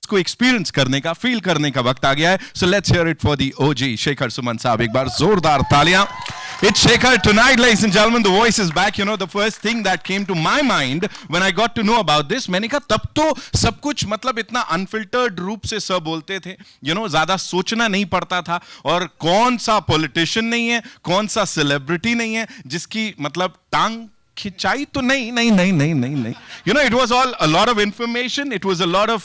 को एक्सपीरियंस करने का, फील करने का वक्त आ गया है. So let's hear it for the OG Shekhar Suman साहब. एक बार जोरदार तालियां. It's Shekhar tonight, ladies and gentlemen. The voice is back. You know, the first thing that came to my mind when I got to know about this, मैंने कहा तब तो सब कुछ मतलब इतना अनफिल्टर्ड रूप से सब बोलते थे. You know, ज्यादा सोचना नहीं पड़ता था. और कौन सा पॉलिटिशियन नहीं है, कौन सा सेलिब्रिटी नहीं है जिसकी मतलब टांग खिंचाई तो नहीं. You know, it was all a lot of information. It was a lot of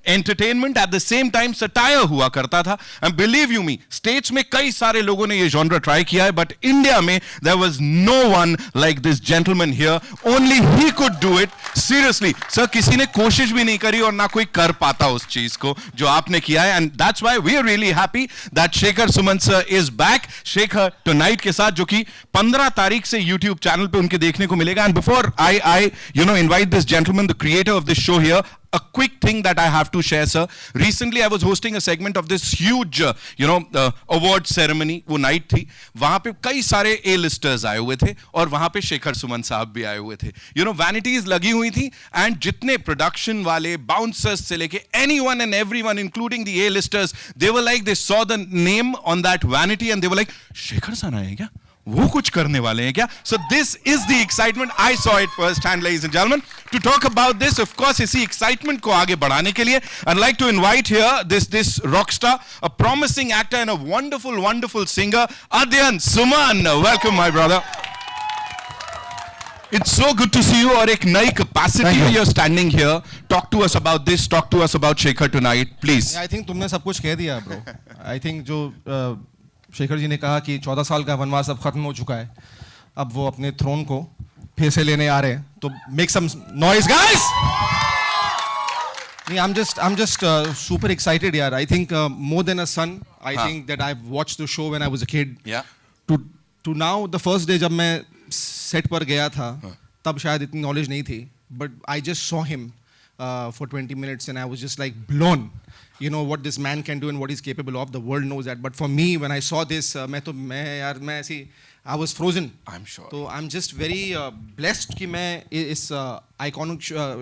entertainment. At the same time, satire हुआ करता था. And believe you me, states में कई सारे लोगों ने ये genre try किया है, but India में there was no one like this gentleman here. Only he could do it. Seriously, sir, किसी ने कोशिश भी नहीं करी और ना कोई कर पाता उस चीज को जो आपने किया है. And that's why we are really happy that Shekhar Suman sir is back. Shekhar Tonight के साथ, जो कि 15 तारीख से YouTube चैनल पे उनके देखने को मिलेगा. And before I invite this gentleman, the creator of this show here, a quick thing that I have to share, sir. Recently I was hosting a segment of this huge award ceremony. वो night थी, वहां पे कई सारे A-listers आए हुए थे और वहां पे शेखर सुमन साहब भी आए हुए थे. Vanities लगी हुई थी and जितने production वाले, bouncers से लेके anyone and everyone including the A-listers, they were like, they saw the name on that vanity and they were like, Shekhar sir आए क्या, वो कुछ करने वाले हैं क्या? So this is the excitement. I saw it first hand, ladies and gentlemen. To talk about this, of course, इसी excitement को आगे बढ़ाने के लिए, I'd like to invite here this rock star, a promising actor and a wonderful singer, Adyan Suman. Welcome, my brother. It's so good to see you. और एक नई capacity में you're standing here. Talk to us about this. Talk to us about Shekhar tonight, please. I think तुमने सब कुछ कह दिया, bro. I think जो शेखर जी ने कहा कि 14 साल का वनवास अब खत्म हो चुका है, अब वो अपने थ्रोन को फिर से लेने आ रहे हैं, तो make some noise guys. I'm just super excited, यार. I think more than a son, I think that I've watched the show when I was a kid. Yeah. To now, the first day जब मैं set पर गया था, तब शायद इतनी knowledge नहीं थी, but I just saw him for 20 minutes and I was just like blown. You know what this man can do and what he's capable of. The world knows that. But for me, when I saw this, I was frozen. I'm sure. So I'm just very blessed कि मैं इस iconic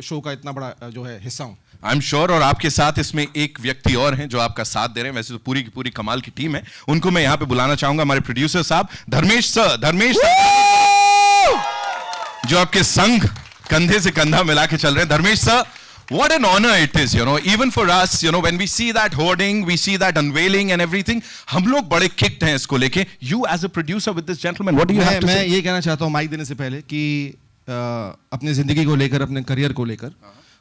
show का इतना बड़ा जो है हिस्सा हूँ. I'm sure. और आपके साथ इसमें एक व्यक्ति और हैं जो आपका साथ दे रहे हैं. वैसे तो पूरी की पूरी कमाल की टीम है. उनको मैं यहाँ पे बुलाना चाहूंगा, हमारे प्रोड्यूसर साहब धर्मेश सर. जो आपके संग कंधे से कंधा मिला के चल रहे हैं. Dharmesh sir, what an honor it is, even for us, when we see that hoarding, we see that unveiling and everything, हम लोग बड़े kicked हैं इसको लेके. You as a producer with this gentleman, what do you have to say? मैं ये कहना चाहता हूँ माइक देने से पहले कि अपनी जिंदगी को लेकर, अपने करियर को लेकर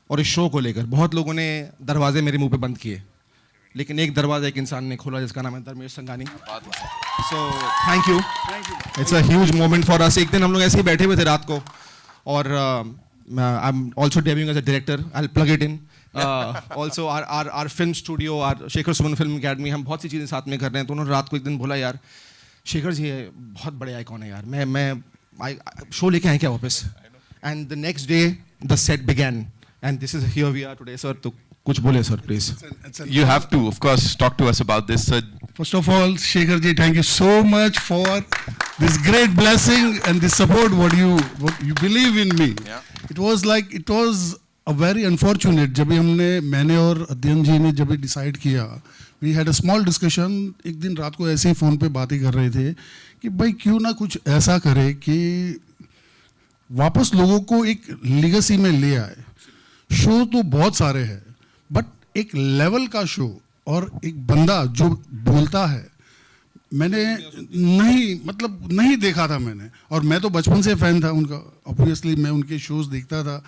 और इस शो को लेकर बहुत लोगों ने दरवाजे मेरे मुंह पे बंद किए, लेकिन एक दरवाजा एक इंसान ने खोला जिसका नाम है Dharmesh संगानी. So thank you. It's a huge moment for us. एक दिन हम लोग ऐसे ही बैठे हुए थे रात को और I'm also debuting as a director. I'll plug it in. Also our film studio, our Shekhar Suman Film Academy, हम बहुत सी चीज़ें साथ में कर रहे हैं. तो उन्होंने रात को एक दिन बोला, यार शेखर जी बहुत बड़े आइकॉन है यार, मैं शो लेके आए क्या वापस. And the next day the set began and this is here we are today, sir. तो कुछ बोले sir, please. You have to, of course, talk to us about this, sir. First of all, Shekhar ji, thank you so much for this great blessing and the support what you believe in me. Yeah. It was a very unfortunate जब मैंने और अध्ययन जी ने जब decide किया, we had a small discussion. एक दिन रात को ऐसे ही फ़ोन पे बातें कर रहे थे कि भाई क्यों ना कुछ ऐसा करे कि वापस लोगों को एक लेगेसी में ले आए. शो तो बहुत सारे हैं, बट एक लेवल का शो और एक बंदा जो बोलता है, मैंने नहीं देखा था मैंने. और मैं तो बचपन से फ़ैन था उनका. ऑब्वियसली मैं उनके शोज़ देखता था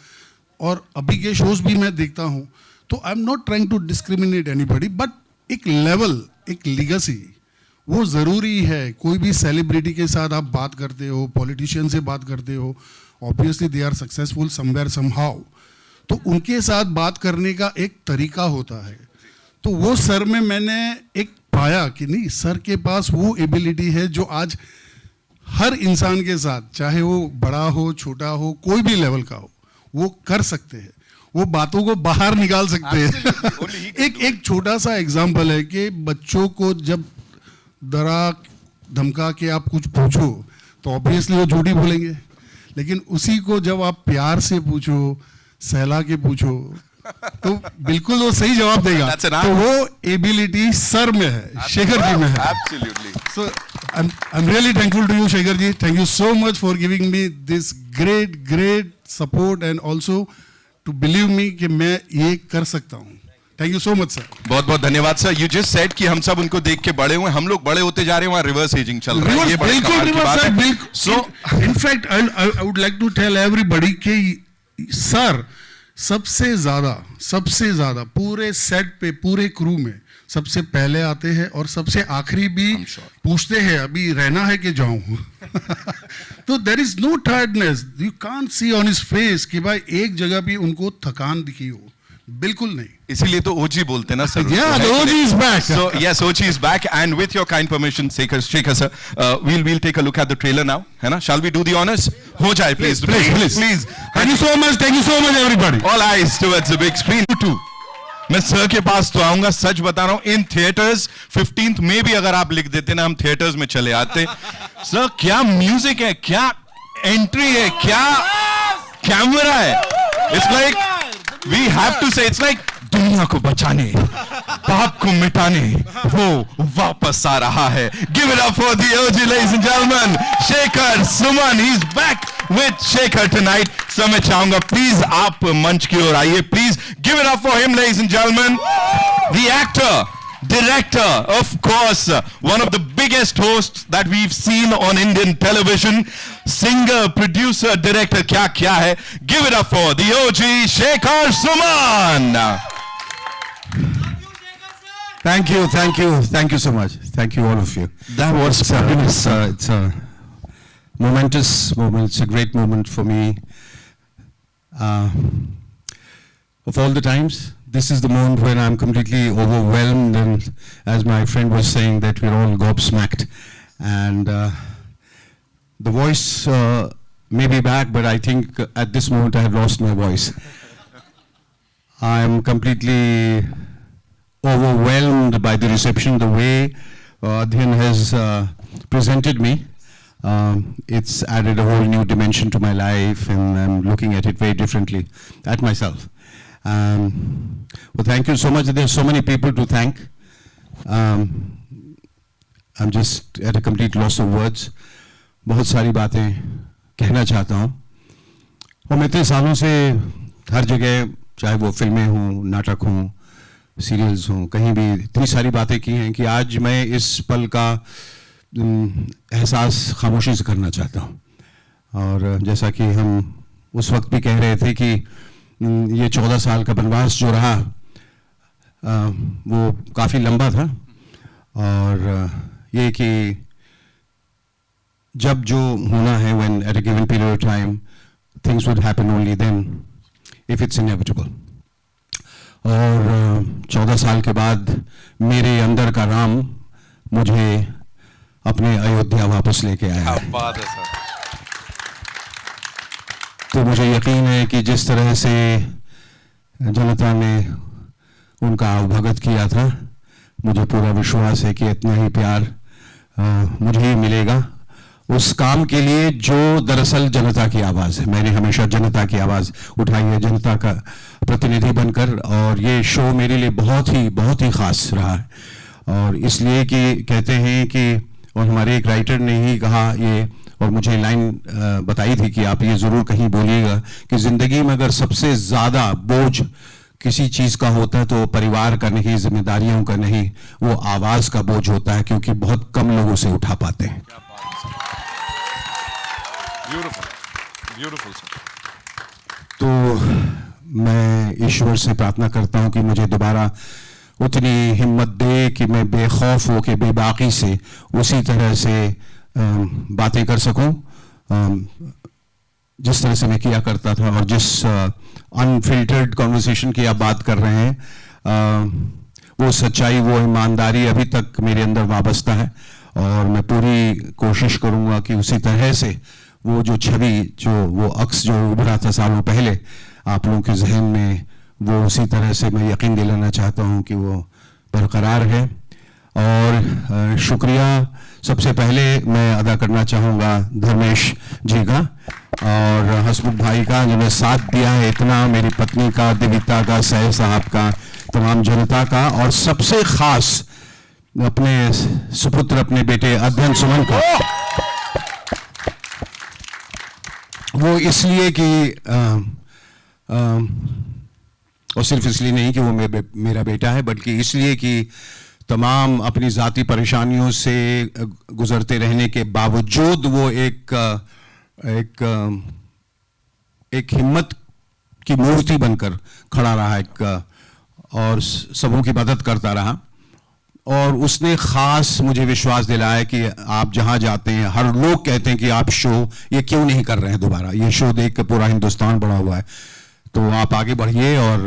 और अभी के शोज़ भी मैं देखता हूँ. तो I am not trying to discriminate anybody, but एक लेवल, एक लीगेसी वो ज़रूरी है. कोई भी सेलिब्रिटी के साथ आप बात करते हो, पॉलिटिशियन से बात करते हो, obviously they are successful somewhere somehow, तो उनके साथ बात करने का एक तरीका होता है. तो वो सर में मैंने एक पाया कि नहीं, सर के पास वो एबिलिटी है जो आज हर इंसान के साथ, चाहे वो बड़ा हो, छोटा हो, कोई भी लेवल का हो, वो कर सकते हैं. वो बातों को बाहर निकाल सकते हैं. एक छोटा सा एग्जांपल है कि बच्चों को जब डरा धमका के आप कुछ पूछो तो ऑब्वियसली वो झूठी बोलेंगे, लेकिन उसी को जब आप प्यार से पूछो, सहला के पूछो, तो बिल्कुल वो सही जवाब देगा। That's an तो वो एबिलिटी सर में है, शेखर जी में है। Absolutely. So I'm really thankful to you, Shekhar ji. Thank you so much for giving me this great support and also to believe me कि मैं ये कर सकता हूँ। Thank you so much, sir. बहुत बहुत धन्यवाद सर। You just said कि हम सब उनको देख के बड़े हुए, हम लोग बड़े होते जा रहे हैं, वहाँ रिवर्स एजिंग चल रहा है। ये बड़े बिल्कुल कमाल की रिवर्स बात सर, है। बिल्कुल। So in fact I would like to tell everybody कि सर सबसे ज्यादा पूरे सेट पे, पूरे क्रू में सबसे पहले आते हैं और सबसे आखिरी भी पूछते हैं अभी रहना है कि जाऊं। तो there is no tiredness, you can't see on his face कि भाई एक जगह भी उनको थकान दिखी हो, बिल्कुल नहीं। इसीलिए तो ओजी बोलते ना sir. Yeah, the OG is back. So yes, OG is back, and with your kind permission, Shekhar sir, we'll take a look at the trailer now, है ना? Shall we do the honors? हो जाए please. Please. Thank you so much everybody. All eyes towards the big screen. Too. मैं sir के पास तो आऊंगा, सच बता रहा हूं, इन थिएटर्स 15th में भी अगर आप लिख देते ना, हम थिएटर्स में चले आते। सर क्या म्यूजिक है, क्या एंट्री है, क्या कैमरा है। It's like we have to say, it's like दुनिया को बचाने, पाप को मिटाने वो वापस आ रहा है। Give it up for the OG ladies and gentleman, Shekhar Suman. He is back with Shekhar tonight. So मैं चाहूंगा प्लीज आप मंच की ओर आइए, please give it up for him, ladies and gentlemen. The actor, director, of course, one of the biggest hosts that we've seen on Indian television, singer, producer, director, क्या है. Give it up for the OG Shekhar Suman. Thank you so much. Thank you, all of you. That was fabulous. It's a momentous moment. It's a great moment for me. Of all the times, this is the moment when I'm completely overwhelmed, and as my friend was saying, that we're all gobsmacked. And the voice may be back, but I think at this moment I have lost my voice. I'm completely overwhelmed by the reception, the way Adhian has presented me. It's added a whole new dimension to my life, and I'm looking at it very differently, at myself. Well, thank you so much. There's so many people to thank. I'm just at a complete loss of words. बहुत सारी बातें कहना चाहता हूँ, और मैं इतने सालों से हर जगह, चाहे वो फिल्में हों, नाटक हों, सीरियल्स हों, कहीं भी इतनी सारी बातें की हैं कि आज मैं इस पल का एहसास खामोशी से करना चाहता हूँ। और जैसा कि हम उस वक्त भी कह रहे थे कि ये 14 साल का वनवास जो रहा वो काफ़ी लंबा था, और ये कि जब जो होना है, when at a given period of time things would happen only then if it's inevitable. और 14 साल के बाद मेरे अंदर का राम मुझे अपने अयोध्या वापस लेके आया है। बात है सर। तो मुझे यकीन है कि जिस तरह से जनता ने उनका आवभगत किया था, मुझे पूरा विश्वास है कि इतना ही प्यार मुझे ही मिलेगा उस काम के लिए जो दरअसल जनता की आवाज़ है। मैंने हमेशा जनता की आवाज़ उठाई है, जनता का प्रतिनिधि बनकर, और ये शो मेरे लिए बहुत ही ख़ास रहा है। और इसलिए कि कहते हैं कि, और हमारे एक राइटर ने ही कहा ये, और मुझे लाइन बताई थी कि आप ये ज़रूर कहीं बोलिएगा कि ज़िंदगी में अगर सबसे ज़्यादा बोझ किसी चीज़ का होता है तो परिवार का नहीं, जिम्मेदारियों का नहीं, वो आवाज़ का बोझ होता है, क्योंकि बहुत कम लोग उसे उठा पाते हैं। Beautiful sir. तो मैं ईश्वर से प्रार्थना करता हूँ कि मुझे दोबारा उतनी हिम्मत दे कि मैं बेखौफ हो के बेबाकी से उसी तरह से बातें कर सकूं जिस तरह से मैं किया करता था, और जिस अनफिल्टर्ड कॉन्वर्सेशन की आप बात कर रहे हैं, वो सच्चाई, वो ईमानदारी अभी तक मेरे अंदर वाबस्ता है, और मैं पूरी कोशिश करूंगा कि उसी तरह से वो जो छवि, जो वो अक्स जो उभरा था सालों पहले आप लोगों के जहन में, वो उसी तरह से मैं यकीन दिलाना चाहता हूँ कि वो बरकरार है। और शुक्रिया सबसे पहले मैं अदा करना चाहूँगा धर्मेश जी का और हसमुख भाई का, जिन्हें साथ दिया है इतना, मेरी पत्नी का, दिविता का, सैफ साहब का, तमाम जनता का, और सबसे खास अपने सुपुत्र, अपने बेटे अध्ययन सुमन का। वो इसलिए कि और सिर्फ इसलिए नहीं कि वो मेरा बेटा है, बल्कि इसलिए कि तमाम अपनी ज़ाती परेशानियों से गुजरते रहने के बावजूद वो एक हिम्मत की मूर्ति बनकर खड़ा रहा, और सबों की मदद करता रहा। और उसने ख़ास मुझे विश्वास दिलाया कि आप जहाँ जाते हैं, हर लोग कहते हैं कि आप शो ये क्यों नहीं कर रहे हैं दोबारा, ये शो देख कर पूरा हिंदुस्तान बड़ा हुआ है, तो आप आगे बढ़िए और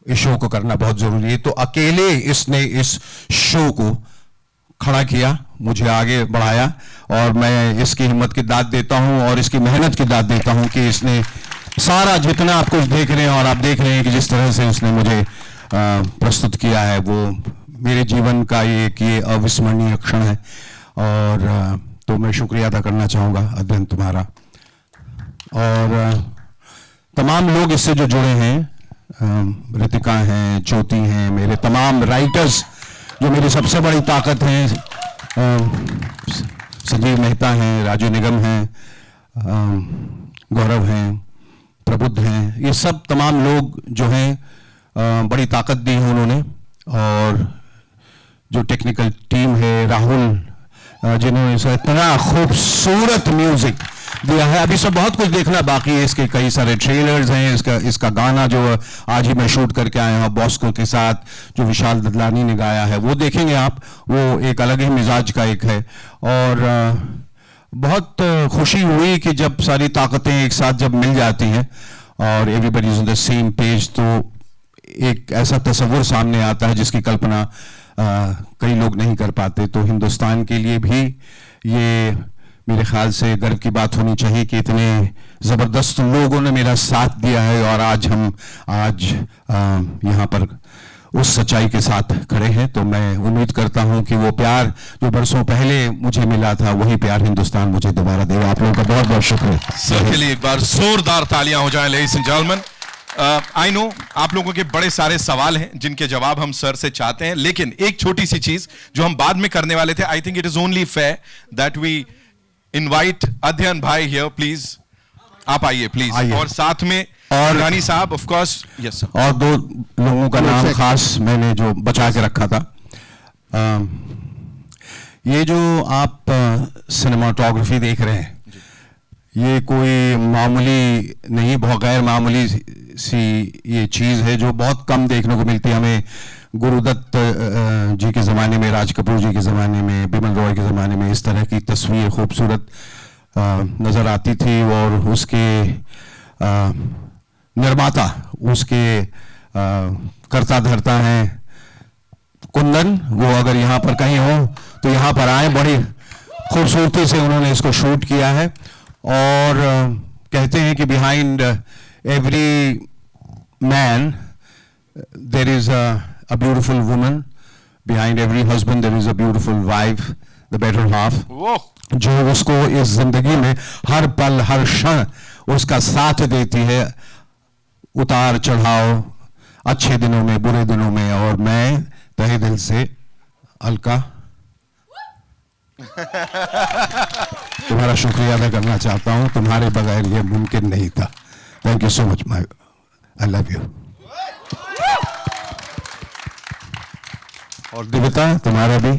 इस शो को करना बहुत ज़रूरी है। तो अकेले इसने इस शो को खड़ा किया, मुझे आगे बढ़ाया, और मैं इसकी हिम्मत की दाद देता हूं और इसकी मेहनत की दाद देता हूं कि इसने सारा जितना आप कुछ देख रहे हैं, और आप देख रहे हैं कि जिस तरह से उसने मुझे प्रस्तुत किया है, वो मेरे जीवन का ये अविस्मरणीय क्षण है। और तो मैं शुक्रिया अदा करना चाहूँगा अध्ययन तुम्हारा, और तमाम लोग इससे जो जुड़े हैं, रितिका हैं, ज्योति हैं, मेरे तमाम राइटर्स जो मेरी सबसे बड़ी ताकत हैं, संजीव मेहता हैं, राजू निगम हैं, गौरव हैं, प्रबुद्ध हैं, ये सब तमाम लोग जो हैं बड़ी ताकत दी है उन्होंने। और जो टेक्निकल टीम है, राहुल, जिन्होंने इतना खूबसूरत म्यूजिक दिया है। अभी सब बहुत कुछ देखना बाकी है, इसके कई सारे ट्रेलर्स हैं, इसका गाना जो आज ही मैं शूट करके आया हूँ बॉस्को के साथ, जो विशाल ददलानी ने गाया है, वो देखेंगे आप, वो एक अलग ही मिजाज का एक है। और बहुत खुशी हुई कि जब सारी ताकतें एक साथ जब मिल जाती हैं और everybody is on the same page, तो एक ऐसा तस्वुर सामने आता है जिसकी कल्पना कई लोग नहीं कर पाते। तो हिंदुस्तान के लिए भी ये मेरे ख्याल से गर्व की बात होनी चाहिए कि इतने ज़बरदस्त लोगों ने मेरा साथ दिया है, और आज हम यहाँ पर उस सच्चाई के साथ खड़े हैं। तो मैं उम्मीद करता हूं कि वो प्यार जो बरसों पहले मुझे मिला था, वही प्यार हिंदुस्तान मुझे दोबारा देगा। आप लोगों का बहुत बहुत शुक्रिया। सर के लिए एक बार जोरदार तालियां हो जाएं, ladies and gentleman. I know आप लोगों के बड़े सारे सवाल हैं जिनके जवाब हम सर से चाहते हैं, लेकिन एक छोटी सी चीज जो हम बाद में करने वाले थे, I think it is only fair that we invite Adhyayan भाई हियर, प्लीज आप आइए प्लीज। और साथ में और रानी साहब, ऑफ कोर्स, यस सर। और दो लोगों का नाम खास मैंने जो बचा के रखा था, ये जो आप सिनेमाटोग्राफी देख रहे हैं, ये कोई मामूली नहीं, बहुत गैर मामूली सी ये चीज़ है जो बहुत कम देखने को मिलती है हमें। गुरुदत्त जी के ज़माने में, राज कपूर जी के ज़माने में, बिमल रॉय के ज़माने में इस तरह की तस्वीर खूबसूरत नज़र आती थी, और उसके निर्माता, उसके कर्ता धर्ता हैं कुंदन, वो अगर यहाँ पर कहीं हो तो यहाँ पर आए। बड़ी खूबसूरती से उन्होंने इसको शूट किया है, और कहते हैं कि behind every man there is a beautiful woman, behind every husband there is a beautiful wife, the better half, जो उसको इस जिंदगी में हर पल हर क्षण उसका साथ देती है, उतार चढ़ाव, अच्छे दिनों में, बुरे दिनों में। और मैं तहे दिल से अलका तुम्हारा शुक्रिया अदा करना चाहता हूं, तुम्हारे बगैर ये मुमकिन नहीं था। Thank you so much, my I love you. और दिविता तुम्हारा भी,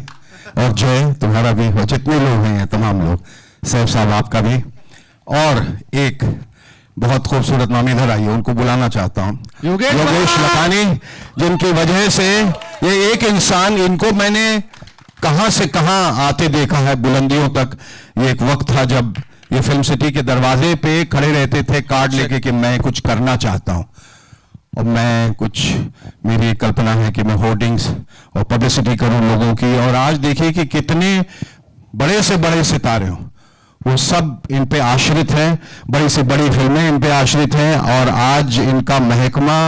और जय तुम्हारा भी, और जितने लोग हैं तमाम लोग, सैफ साहब आपका भी। और एक बहुत खूबसूरत नाम इधर आइए, उनको बुलाना चाहता हूं, योगेश लखानी, जिनकी वजह से ये एक इंसान, इनको मैंने कहां से कहां आते देखा है, बुलंदियों तक। ये एक वक्त था जब ये फिल्म सिटी के दरवाजे पे खड़े रहते थे कार्ड लेके कि मैं कुछ करना चाहता हूं, और मैं कुछ, मेरी कल्पना है कि मैं होर्डिंग्स और पब्लिसिटी करूं लोगों की। और आज देखिए कि कितने बड़े से बड़े सितारे हों, वो सब इन पे आश्रित हैं, बड़ी से बड़ी फिल्में इन पे आश्रित हैं, और आज इनका महकमा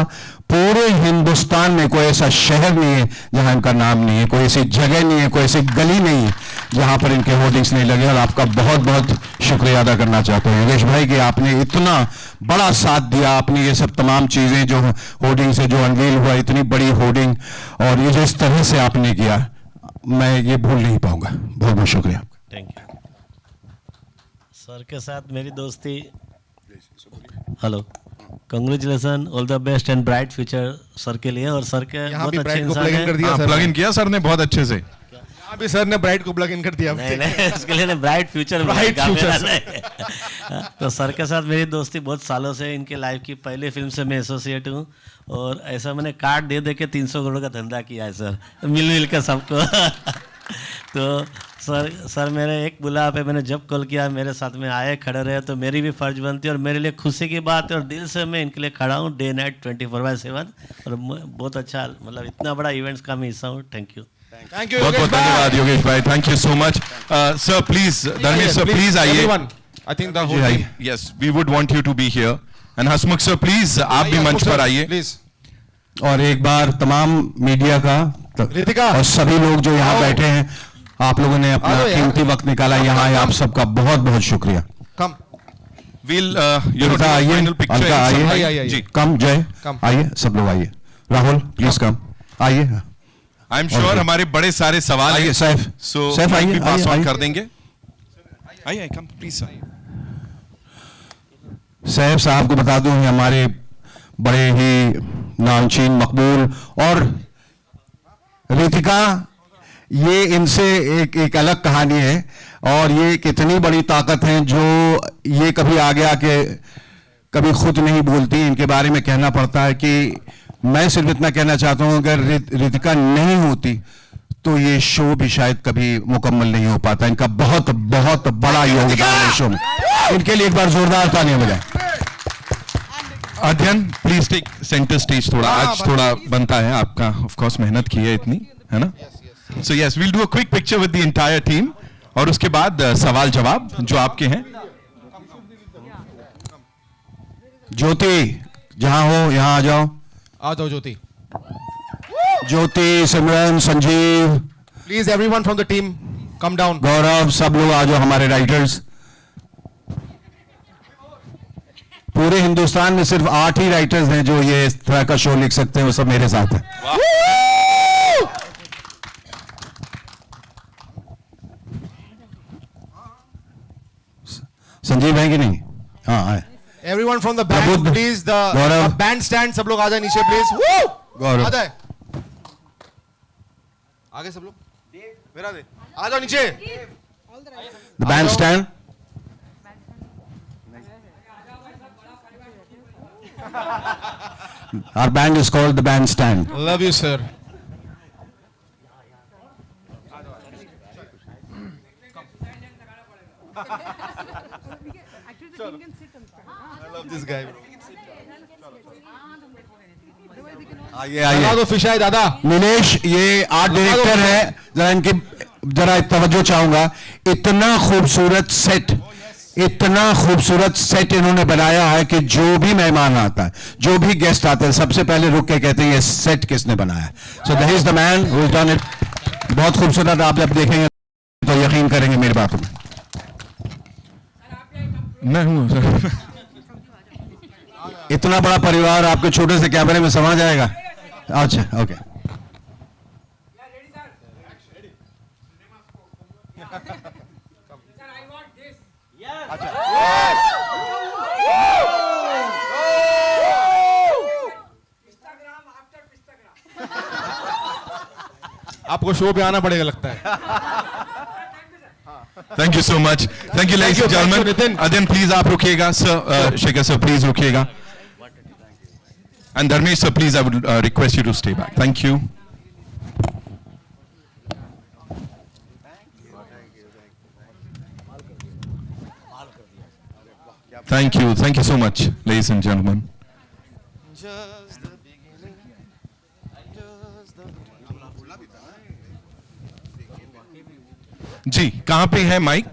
पूरे हिंदुस्तान में कोई ऐसा शहर नहीं है जहां इनका नाम नहीं है, कोई ऐसी जगह नहीं है, कोई ऐसी गली नहीं है जहां पर इनके होर्डिंग्स नहीं लगे। और आपका बहुत बहुत शुक्रिया अदा करना चाहता हूं योगेश भाई कि आपने इतना बड़ा साथ दिया। आपने ये सब तमाम चीजें जो होर्डिंग से जो अनवील हुआ, इतनी बड़ी होर्डिंग, और ये जो इस तरह से आपने किया, मैं ये भूल नहीं पाऊंगा। बहुत बहुत शुक्रिया आपका। थैंक यू सर के साथ मेरी दोस्ती। Hello, congratulation, all the best and bright future sir के लिए। और सर के यहाँ बहुत भी अच्छे ब्राइट को इंसान प्लग इन कर हैं। दिया सर प्लग ने। इन किया सर ने बहुत अच्छे से। यहाँ भी सर ने ब्राइट को प्लग इन कर दिया। नहीं नहीं, उसके लिए ब्राइट फ्यूचर Bright future, तो सर के साथ मेरी दोस्ती बहुत सालों से, इनके लाइफ की पहली फिल्म से मैं एसोसिएट हूँ। और ऐसा मैंने कार्ड दे दे के 300 करोड़ का धंधा किया है सर, मिल के सबको। तो सर मेरे एक बुला पे मैंने जब कॉल किया, मेरे साथ में आए, खड़े रहे, तो मेरी भी फर्ज बनती है और मेरे लिए खुशी की बात है। और दिल से मैं इनके लिए खड़ा हूँ, डे नाइट 24/7। और बहुत अच्छा, मतलब इतना बड़ा इवेंट्स का मैं हिस्सा हूँ। Thank you. थैंक यू बहुत बहुत धन्यवाद योगेश भाई, thank you so much. Sir please, Dharmesh sir please आइए। आई थिंक द जी आइए। Yes, we would want you to be here. And Hasmukh sir please, आप भी मंच पर आइए प्लीज। और एक बार तमाम मीडिया का रितिका। और सभी लोग जो यहाँ आओ। बैठे हैं, आप लोगों ने अपना आओ यार। कीमती वक्त निकाला यहाँ आए, आप सबका बहुत बहुत शुक्रिया। कम we'll you know, do Alka a आइए, final picture Alka in some आइए, time. आइए। जी, कम जय, कम। आइए सब लोग आइए। राहुल प्लीज कम, आइए। आई एम श्योर हमारे बड़े सारे सवाल आइए हैं, सैफ, सो सैफ आइए, भी पास आइए, ऑन आइए। कर देंगे। आइए, कम प्लीज। सैफ साहब को बता दूं, ये हमारे बड़े ही नामचीन, मकबूल, और रितिका, ये इनसे एक अलग कहानी है। और ये कितनी बड़ी ताकत है जो ये कभी आगे आके कभी खुद नहीं बोलती, इनके बारे में कहना पड़ता है। कि मैं सिर्फ इतना कहना चाहता हूं, अगर रितिका नहीं होती तो ये शो भी शायद कभी मुकम्मल नहीं हो पाता। इनका बहुत बहुत बड़ा योगदान है शो में। इनके लिए एक बार जोरदार तालियां बजाएं। अध्ययन प्लीज टेक सेंटर स्टेज। थोड़ा आज थोड़ा बनता है आपका, ऑफ कोर्स मेहनत की है इतनी, है ना? So yes, we'll do a quick picture with the entire team, और उसके बाद सवाल जवाब जो आपके हैं। ज्योति जहां हो यहां आ जाओ। आ जाओ Jyoti. Jyoti, Simran, Sanjeev, please everyone from the team come down. Gaurav, सब लोग आ जाओ, हमारे राइटर्स। पूरे हिंदुस्तान में सिर्फ 8 ही राइटर्स हैं जो ये इस तरह का शो लिख सकते हैं, वो सब मेरे साथ हैं। संजीव है कि नहीं? हाँ आए। एवरीवन फ्रॉम द बैंड प्रबुद्ध, please, Gaurav. The band stand, सब लोग आ जाए नीचे प्लीज। गौरव। आ जाए आगे सब लोग। मेरा दे, आ जाओ नीचे। The bandstand. Our band is called the bandstand. Love you sir. Actually, the king can sit on top. I love this guy. आइए दादा आइए। तो फिश है दादा। नीलेश, ये आर्ट डायरेक्टर है, जरा इनकी जरा तवज्जो चाहूंगा। इतना खूबसूरत सेट, इतना खूबसूरत सेट इन्होंने बनाया है कि जो भी मेहमान आता है, जो भी गेस्ट आते हैं, सबसे पहले रुक के कहते हैं ये सेट किसने बनाया है। So that is the man who has done it. बहुत खूबसूरत, आप जब देखेंगे तो यकीन करेंगे मेरी बातों में। मैं हूँ सर। इतना बड़ा परिवार आपके छोटे से कैमरे में समा जाएगा। अच्छा ओके। आपको शो पे आना पड़ेगा लगता है। Thank you so much, thank you ladies and Thank you, gentleman. Nitin. Adhyayan please आप रुकिएगा, सर शेखर सर प्लीज रुकिएगा, and Dharmesh sir please I would request you to stay back. Thank you. Thank you so much, ladies and gentlemen. जी, कहाँ पे है mic?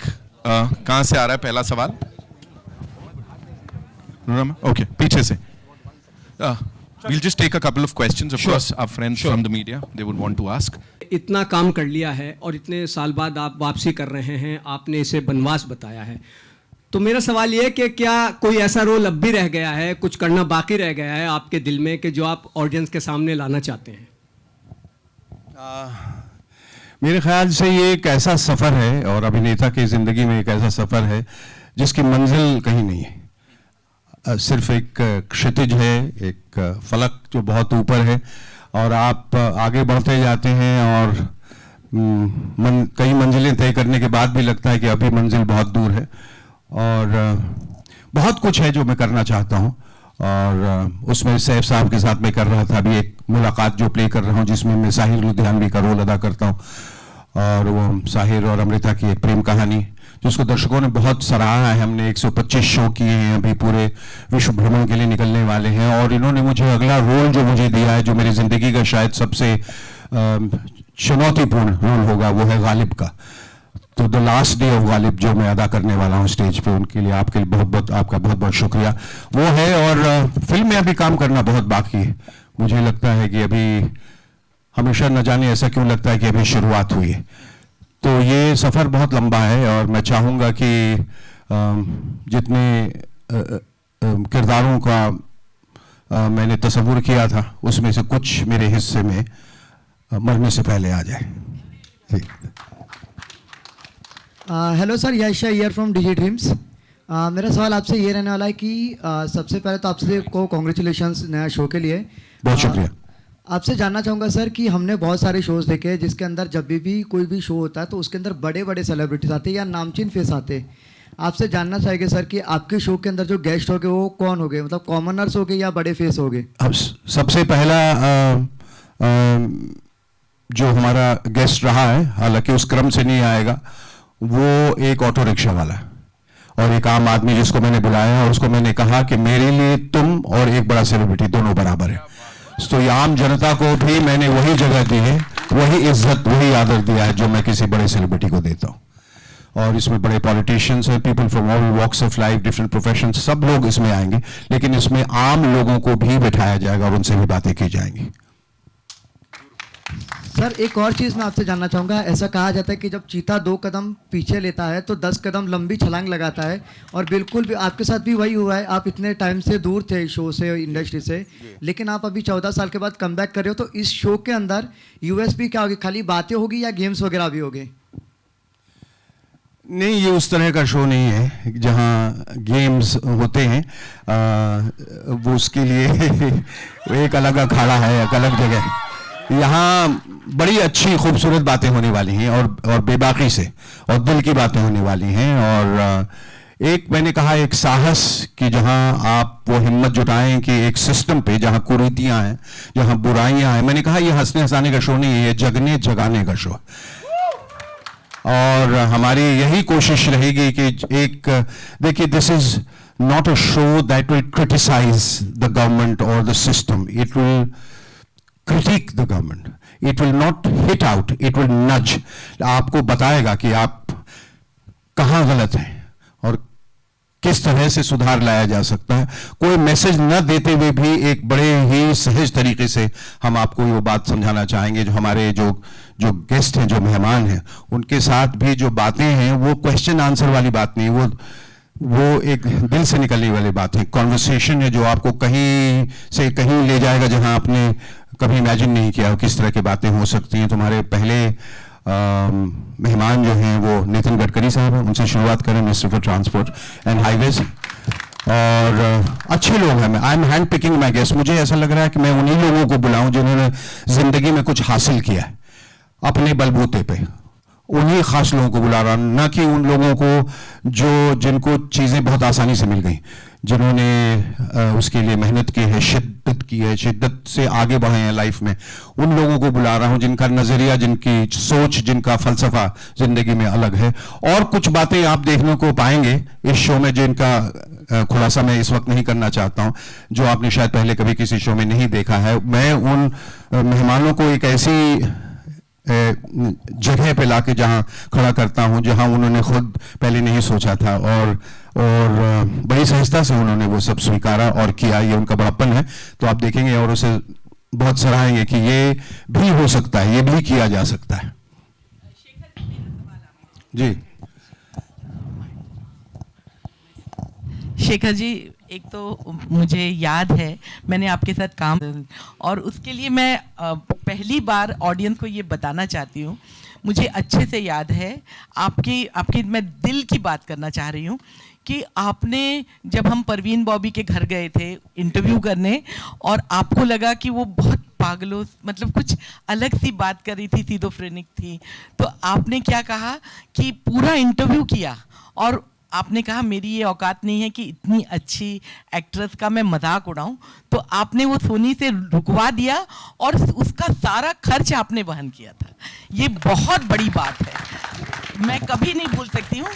कहाँ से आ रहा है पहला सवाल? ओके, पीछे से। We'll just take a couple of questions. Of course, our friends from the media, they would want to ask. इतना काम कर लिया है और इतने साल बाद आप वापसी कर रहे हैं, आपने इसे बनवास बताया है, तो मेरा सवाल ये है कि क्या कोई ऐसा रोल अब भी रह गया है, कुछ करना बाकी रह गया है आपके दिल में कि जो आप ऑडियंस के सामने लाना चाहते हैं? मेरे ख्याल से ये एक ऐसा सफ़र है और अभिनेता की ज़िंदगी में एक ऐसा सफ़र है जिसकी मंजिल कहीं नहीं है, सिर्फ एक क्षितिज है, एक फलक जो बहुत ऊपर है और आप आगे बढ़ते जाते हैं और कई मंजिलें तय करने के बाद भी लगता है कि अभी मंजिल बहुत दूर है और बहुत कुछ है जो मैं करना चाहता हूँ और उसमें सैफ साहब के साथ मैं कर रहा था अभी एक मुलाकात जो प्ले कर रहा हूँ जिसमें मैं साहिर लुधियानवी का रोल अदा करता हूँ और वो साहिर और अमृता की एक प्रेम कहानी जिसको दर्शकों ने बहुत सराहा है। हमने 125 शो किए हैं, अभी पूरे विश्व भ्रमण के लिए निकलने वाले हैं और इन्होंने मुझे अगला रोल जो मुझे दिया है जो मेरी ज़िंदगी का शायद सबसे चुनौतीपूर्ण रोल होगा वो है गालिब का। तो the last day of Ghalib जो मैं अदा करने वाला हूँ स्टेज पे, उनके लिए आपके लिए आपका बहुत बहुत शुक्रिया वो है। और फिल्म में अभी काम करना बहुत बाकी है। मुझे लगता है कि अभी हमेशा न जाने ऐसा क्यों लगता है कि अभी शुरुआत हुई है, तो ये सफ़र बहुत लंबा है और मैं चाहूँगा कि जितने किरदारों का मैंने तस्वुर किया था उसमें से कुछ मेरे हिस्से में मरने से पहले आ जाए। Hello sir, Yasha here from Digi Dreams. मेरा सवाल आपसे ये रहने वाला है कि सबसे पहले तो आपसे को कॉन्ग्रेचुलेशंस नया शो के लिए। बहुत शुक्रिया। आपसे जानना चाहूँगा सर कि हमने बहुत सारे शोज़ देखे हैं जिसके अंदर जब भी कोई भी शो होता है तो उसके अंदर बड़े बड़े सेलिब्रिटीज आते हैं या नामचीन फेस आते हैं। आपसे जानना चाहेंगे सर कि आपके शो के अंदर जो गेस्ट हो गए वो कौन हो गए, मतलब कॉमनर्स हो गए या बड़े फेस हो गए? अब सबसे पहला जो हमारा गेस्ट रहा है, हालांकि उस क्रम से नहीं आएगा, वो एक ऑटो रिक्शा वाला है और एक आम आदमी जिसको मैंने बुलाया और उसको मैंने कहा कि मेरे लिए तुम और एक बड़ा सेलिब्रिटी दोनों बराबर है। तो ये आम जनता को भी मैंने वही जगह दी है, वही इज्जत, वही आदर दिया है जो मैं किसी बड़े सेलिब्रिटी को देता हूँ। और इसमें बड़े पॉलिटिशियंस हैं, people from all walks of life, different profession, सब लोग इसमें आएंगे, लेकिन इसमें आम लोगों को भी बिठाया जाएगा और उनसे भी बातें की जाएंगी। सर एक और चीज़ मैं आपसे जानना चाहूँगा, ऐसा कहा जाता है कि जब चीता 2 कदम पीछे लेता है तो 10 कदम लंबी छलांग लगाता है और बिल्कुल भी आपके साथ भी वही हुआ है। आप इतने टाइम से दूर थे शो से, इंडस्ट्री से, लेकिन आप अभी 14 साल के बाद कमबैक कर रहे हो, तो इस शो के अंदर यूएसपी क्या होगी? खाली बातें होगी या गेम्स वगैरह भी होंगे? नहीं, ये उस तरह का शो नहीं है जहाँ गेम्स होते हैं। वो उसके लिए एक अलग अखाड़ा है, एक अलग जगह। यहाँ बड़ी अच्छी खूबसूरत बातें होने वाली हैं और बेबाकी से और दिल की बातें होने वाली हैं। और एक मैंने कहा एक साहस कि जहाँ आप वो हिम्मत जुटाएं कि एक सिस्टम पे जहाँ कुरीतियाँ हैं, जहाँ बुराइयाँ हैं, मैंने कहा ये हंसने हंसाने का शो नहीं है, ये जगने जगाने का शो। और हमारी यही कोशिश रहेगी कि एक देखिए, this is not a show that will criticise the government और the system, it will critique the government, it will not hit out, it will nudge, आपको बताएगा कि आप कहाँ गलत हैं और किस तरह से सुधार लाया जा सकता है। कोई मैसेज न देते हुए भी एक बड़े ही सहज तरीके से हम आपको वो बात समझाना चाहेंगे। जो हमारे जो गेस्ट हैं, जो मेहमान हैं, उनके साथ भी जो बातें हैं वो क्वेश्चन आंसर वाली बात नहीं, वो एक दिल से निकलने वाली बात है, कॉन्वर्सेशन है जो आपको कहीं से कहीं ले जाएगा जहां आपने कभी इमेजिन नहीं किया हो किस तरह की बातें हो सकती हैं। तुम्हारे पहले मेहमान जो हैं वो नितिन गडकरी साहब हैं, उनसे शुरुआत करें, minister for transport and highways. और अच्छे लोग हैं, I am hand picking my guest. मुझे ऐसा लग रहा है कि मैं उन्हीं लोगों को बुलाऊं जिन्होंने जिंदगी में कुछ हासिल किया है अपने बलबूते पे, उन्हीं खास लोगों को बुला रहा, न कि उन लोगों को जिनको चीज़ें बहुत आसानी से मिल गई, जिन्होंने उसके लिए मेहनत की है, शिद्दत की है, शिद्दत से आगे बढ़े हैं लाइफ में। उन लोगों को बुला रहा हूं जिनका नज़रिया, जिनकी सोच, जिनका फलसफा ज़िंदगी में अलग है। और कुछ बातें आप देखने को पाएंगे इस शो में जिनका खुलासा मैं इस वक्त नहीं करना चाहता हूं, जो आपने शायद पहले कभी किसी शो में नहीं देखा है। मैं उन मेहमानों को एक जगह पे लाके जहाँ खड़ा करता हूँ, जहाँ उन्होंने खुद पहले नहीं सोचा था, और बड़ी सहजता से उन्होंने वो सब स्वीकारा और किया। ये उनका बड़प्पन है। तो आप देखेंगे और उसे बहुत सराहेंगे कि ये भी हो सकता है, ये भी किया जा सकता है। जी शेखर जी, एक तो मुझे याद है मैंने आपके साथ काम, और उसके लिए मैं पहली बार ऑडियंस को ये बताना चाहती हूँ, मुझे अच्छे से याद है आपकी मैं दिल की बात करना चाह रही हूँ कि आपने, जब हम परवीन बॉबी के घर गए थे इंटरव्यू करने, और आपको लगा कि वो बहुत पागलों, मतलब कुछ अलग सी बात कर रही थी, सिजोफ्रेनिक थी, तो आपने क्या कहा कि पूरा इंटरव्यू किया और आपने कहा मेरी ये औकात नहीं है कि इतनी अच्छी एक्ट्रेस का मैं मजाक उड़ाऊं, तो आपने वो सोनी से रुकवा दिया और उसका सारा खर्च आपने वहन किया था। ये बहुत बड़ी बात है, मैं कभी नहीं भूल सकती हूँ।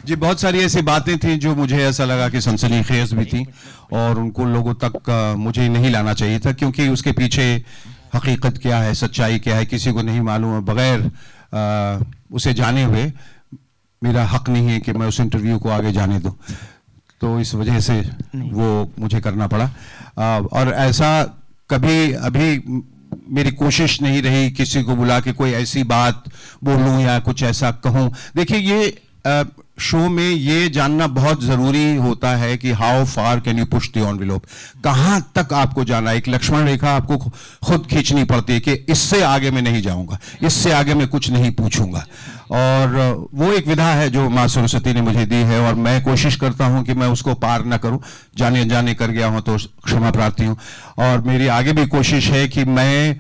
जी, बहुत सारी ऐसी बातें थी जो मुझे ऐसा लगा कि सनसनीखेज भी थी और उनको लोगों तक मुझे नहीं लाना चाहिए था, क्योंकि उसके पीछे हकीकत क्या है, सच्चाई क्या है, किसी को नहीं मालूम है। बगैर उसे जाने हुए मेरा हक नहीं है कि मैं उस इंटरव्यू को आगे जाने दूं, तो इस वजह से वो मुझे करना पड़ा। और ऐसा कभी अभी मेरी कोशिश नहीं रही किसी को बुला के कोई ऐसी बात बोलूं या कुछ ऐसा कहूं। देखिए, ये शो में ये जानना बहुत ज़रूरी होता है कि how far can you push the envelope, कहाँ तक आपको जाना है। एक लक्ष्मण रेखा आपको खुद खींचनी पड़ती है कि इससे आगे मैं नहीं जाऊंगा, इससे आगे मैं कुछ नहीं पूछूंगा। और वो एक विधा है जो माँ सरस्वती ने मुझे दी है, और मैं कोशिश करता हूँ कि मैं उसको पार ना करूँ। जाने अनजाने कर गया हूँ तो क्षमा प्रार्थी हूँ। और मेरी आगे भी कोशिश है कि मैं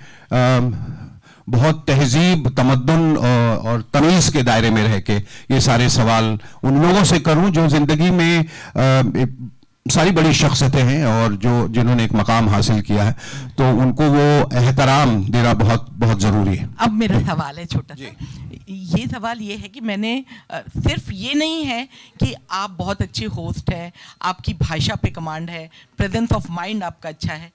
बहुत तहजीब, तमद्दुन और तमीज़ के दायरे में रह के ये सारे सवाल उन लोगों से करूं जो ज़िंदगी में सारी बड़ी शख्सियतें हैं और जिन्होंने एक मकाम हासिल किया है, तो उनको वो एहतराम देना बहुत बहुत ज़रूरी है। अब मेरा सवाल है छोटा सा, ये सवाल ये है कि मैंने सिर्फ ये नहीं है कि आप बहुत अच्छे होस्ट हैं, आपकी भाषा पे कमांड है, प्रेजेंस ऑफ माइंड आपका अच्छा है,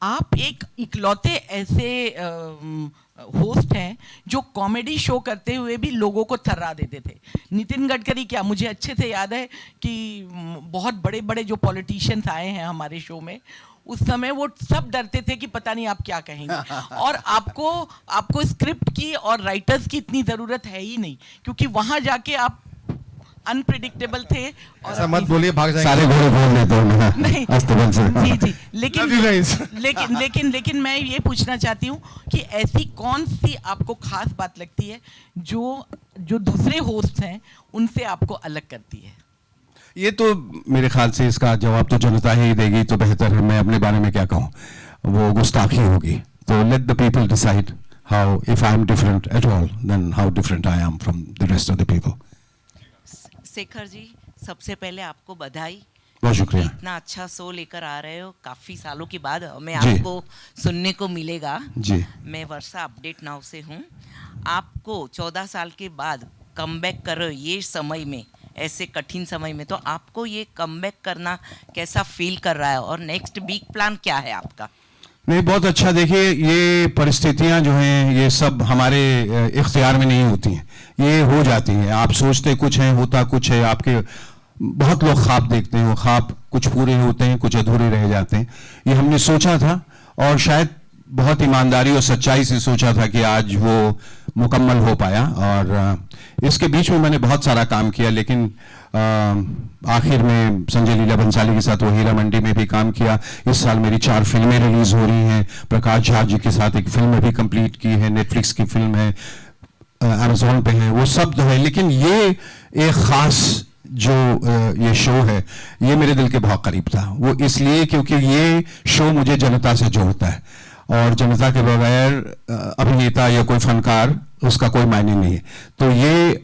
आप एक इकलौते ऐसे होस्ट हैं जो कॉमेडी शो करते हुए भी लोगों को थर्रा देते थे। नितिन गडकरी, क्या मुझे अच्छे से याद है कि बहुत बड़े बड़े जो पॉलिटिशियंस आए हैं हमारे शो में, उस समय वो सब डरते थे कि पता नहीं आप क्या कहेंगे। और आपको स्क्रिप्ट की और राइटर्स की इतनी ज़रूरत है ही नहीं, क्योंकि वहाँ जाके आप अनप्रिडिक्टेबल थे। और ऐसा मत बोलिए, भाग जाएंगे। सारे घोड़े बोल देते हैं नहीं, अस्तबल से। जी जी, लेकिन मैं ये पूछना चाहती हूँ कि ऐसी कौन सी आपको खास बात लगती है जो दूसरे होस्ट हैं उनसे आपको अलग करती है? ये तो मेरे ख्याल से इसका जवाब तो जनता ही देगी, तो बेहतर है मैं अपने बारे में क्या कहूँ, वो गुस्ताखी होगी। तो let the people decide how, if I am different at all, then how different I am from the rest of the people. Shekhar ji, सबसे पहले आपको बधाई, बहुत शुक्रिया। इतना अच्छा शो लेकर आ रहे हो, काफ़ी सालों के बाद हमें आपको सुनने को मिलेगा जी। मैं वर्षा अपडेट नाउ से हूँ। आपको 14 साल के बाद कमबैक कर रहे हो ये समय में, ऐसे कठिन समय में, तो आपको ये कमबैक करना कैसा फील कर रहा है और नेक्स्ट बिग प्लान क्या है आपका? नहीं, बहुत अच्छा। देखिए, ये परिस्थितियां जो हैं ये सब हमारे इख्तियार में नहीं होती हैं, ये हो जाती हैं। आप सोचते कुछ हैं, होता कुछ है। आपके बहुत लोग ख्वाब देखते हैं, वो ख्वाब कुछ पूरे होते हैं, कुछ अधूरे रह जाते हैं। ये हमने सोचा था और शायद बहुत ईमानदारी और सच्चाई से सोचा था कि आज वो मुकम्मल हो पाया। और इसके बीच में मैंने बहुत सारा काम किया, लेकिन आखिर में संजय लीला भंसाली के साथ वो हीरा मंडी में भी काम किया। इस साल मेरी 4 फिल्में रिलीज हो रही हैं। प्रकाश झा जी के साथ एक फिल्म भी कंप्लीट की है, नेटफ्लिक्स की फिल्म है, अमेज़ॉन पे है, वो सब जो है। लेकिन ये एक ख़ास जो ये शो है, ये मेरे दिल के बहुत करीब था। वो इसलिए क्योंकि ये शो मुझे जनता से जोड़ता है, और जनता के बगैर अभिनेता या कोई फनकार उसका कोई मायने नहीं है। तो ये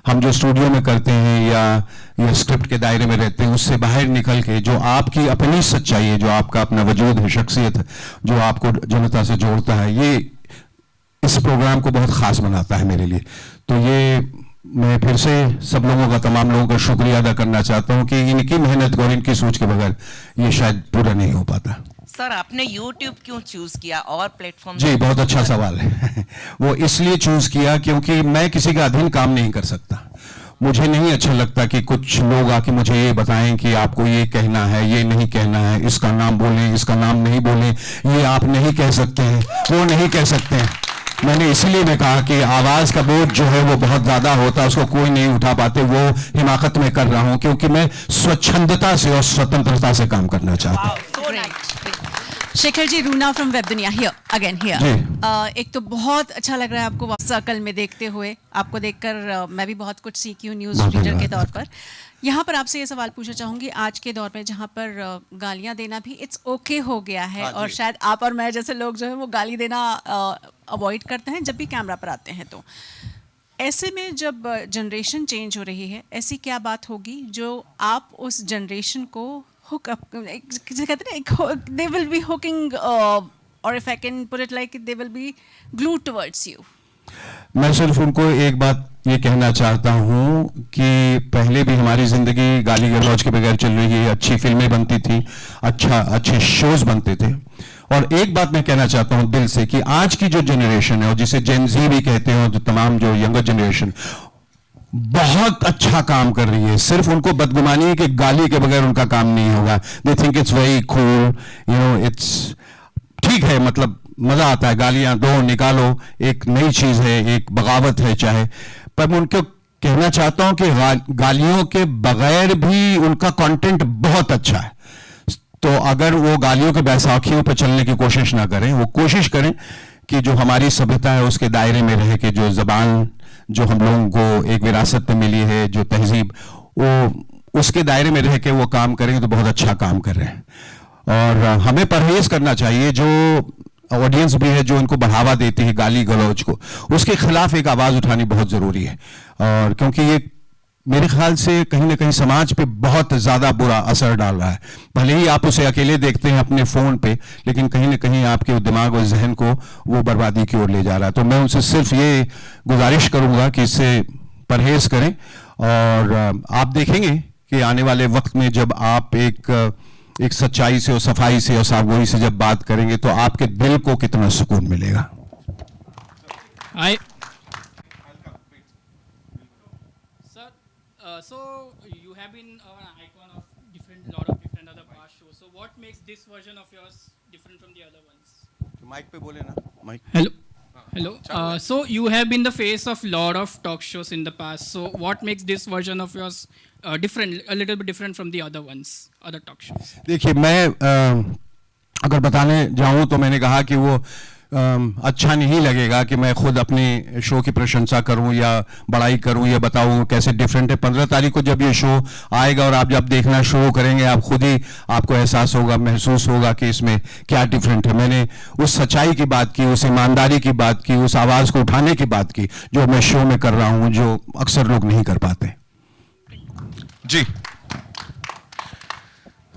हम जो स्टूडियो में करते हैं या स्क्रिप्ट के दायरे में रहते हैं, उससे बाहर निकल के जो आपकी अपनी सच्चाई है, जो आपका अपना वजूद है, शख्सियत है, जो आपको जनता से जोड़ता है, ये इस प्रोग्राम को बहुत ख़ास बनाता है मेरे लिए। तो ये मैं फिर से सब लोगों का, तमाम लोगों का शुक्रिया अदा करना चाहता हूँ कि इनकी मेहनत और इनकी सोच के बगैर ये शायद पूरा नहीं हो पाता। सर आपने YouTube क्यों चूज किया और प्लेटफॉर्म? जी, बहुत अच्छा सवाल है। वो इसलिए चूज किया क्योंकि मैं किसी का अधीन काम नहीं कर सकता। मुझे नहीं अच्छा लगता कि कुछ लोग आके मुझे ये बताएं कि आपको ये कहना है, ये नहीं कहना है, इसका नाम बोलें, इसका नाम नहीं बोलें, ये आप नहीं कह सकते हैं, वो नहीं कह सकते हैं। मैंने इसीलिए मैं कहा कि आवाज का बोझ जो है वो बहुत ज्यादा होता है, उसको कोई नहीं उठा पाते। वो हिमाकत में कर रहा हूं क्योंकि मैं स्वच्छंदता से और स्वतंत्रता से काम करना चाहता हूं। शेखर जी, रूना फ्रॉम वेब दुनिया हियर अगेन जी। हियर। एक तो बहुत अच्छा लग रहा है आपको सर्कल में देखते हुए, आपको देखकर मैं भी बहुत कुछ सीखी हूँ न्यूज़ रीडर के तौर पर। यहाँ पर आपसे ये सवाल पूछना चाहूँगी, आज के दौर में जहाँ पर गालियाँ देना भी इट्स ओके हो गया है, और शायद आप और मैं जैसे लोग जो है वो गाली देना अवॉइड करते हैं जब भी कैमरा पर आते हैं। तो ऐसे में जब जनरेशन चेंज हो रही है, ऐसी क्या बात होगी जो आप उस जनरेशन को hook up, they will be hooking, or if I can put it like, they will be glued towards you. मैं सिर्फ उनको एक बात ये कहना चाहता हूं कि पहले भी हमारी जिंदगी गाली गलौज के बगैर चल रही है, अच्छी फिल्में बनती थी, अच्छे शोज बनते थे। और एक बात मैं कहना चाहता हूं दिल से कि आज की जो जनरेशन है, और जिसे जेन ज़ी भी कहते हैं, जो तमाम जो यंगर जनरेशन बहुत अच्छा काम कर रही है। सिर्फ उनको बदगुमानी है कि गाली के बगैर उनका काम नहीं होगा। They think it's very cool, you know, it's ठीक है, मतलब मजा आता है, गालियां दो, निकालो, एक नई चीज है, एक बगावत है चाहे। पर मैं उनको कहना चाहता हूं कि गालियों के बगैर भी उनका कंटेंट बहुत अच्छा है। तो अगर वो गालियों के बैसाखियों पर चलने की कोशिश ना करें, वो कोशिश करें कि जो हमारी सभ्यता है उसके दायरे में रह के, जो जबान जो हम लोगों को एक विरासत में मिली है, जो तहजीब, वो उसके दायरे में रह के वो काम करेंगे तो बहुत अच्छा काम कर रहे हैं। और हमें परहेज करना चाहिए, जो ऑडियंस भी है जो इनको बढ़ावा देती है गाली गलौज को, उसके खिलाफ एक आवाज उठानी बहुत जरूरी है। और क्योंकि ये मेरे ख्याल से कहीं ना कहीं समाज पे बहुत ज्यादा बुरा असर डाल रहा है। भले ही आप उसे अकेले देखते हैं अपने फोन पे, लेकिन कहीं ना कहीं आपके दिमाग और जहन को वो बर्बादी की ओर ले जा रहा है। तो मैं उनसे सिर्फ ये गुजारिश करूंगा कि इससे परहेज करें, और आप देखेंगे कि आने वाले वक्त में जब आप एक सच्चाई से और सफाई से और साफगोई से जब बात करेंगे तो आपके दिल को कितना सुकून मिलेगा। So you have been an icon of lot of different other past shows. So what makes this version of yours different from the other ones? Mic पे बोले ना, mic. Hello. So you have been the face of lot of talk shows in the past. So what makes this version of yours different, a little bit different from the other ones, other talk shows? देखिए, मैं अगर बताने जाऊं तो मैंने कहा कि वो अच्छा नहीं लगेगा कि मैं खुद अपने शो की प्रशंसा करूं या बड़ाई करूं या बताऊं कैसे डिफरेंट है। 15 तारीख को जब ये शो आएगा और आप जब देखना शुरू करेंगे, आप खुद ही आपको एहसास होगा, महसूस होगा कि इसमें क्या डिफरेंट है। मैंने उस सच्चाई की बात की, उस ईमानदारी की बात की, उस आवाज को उठाने की बात की जो मैं शो में कर रहा हूं, जो अक्सर लोग नहीं कर पाते। जी,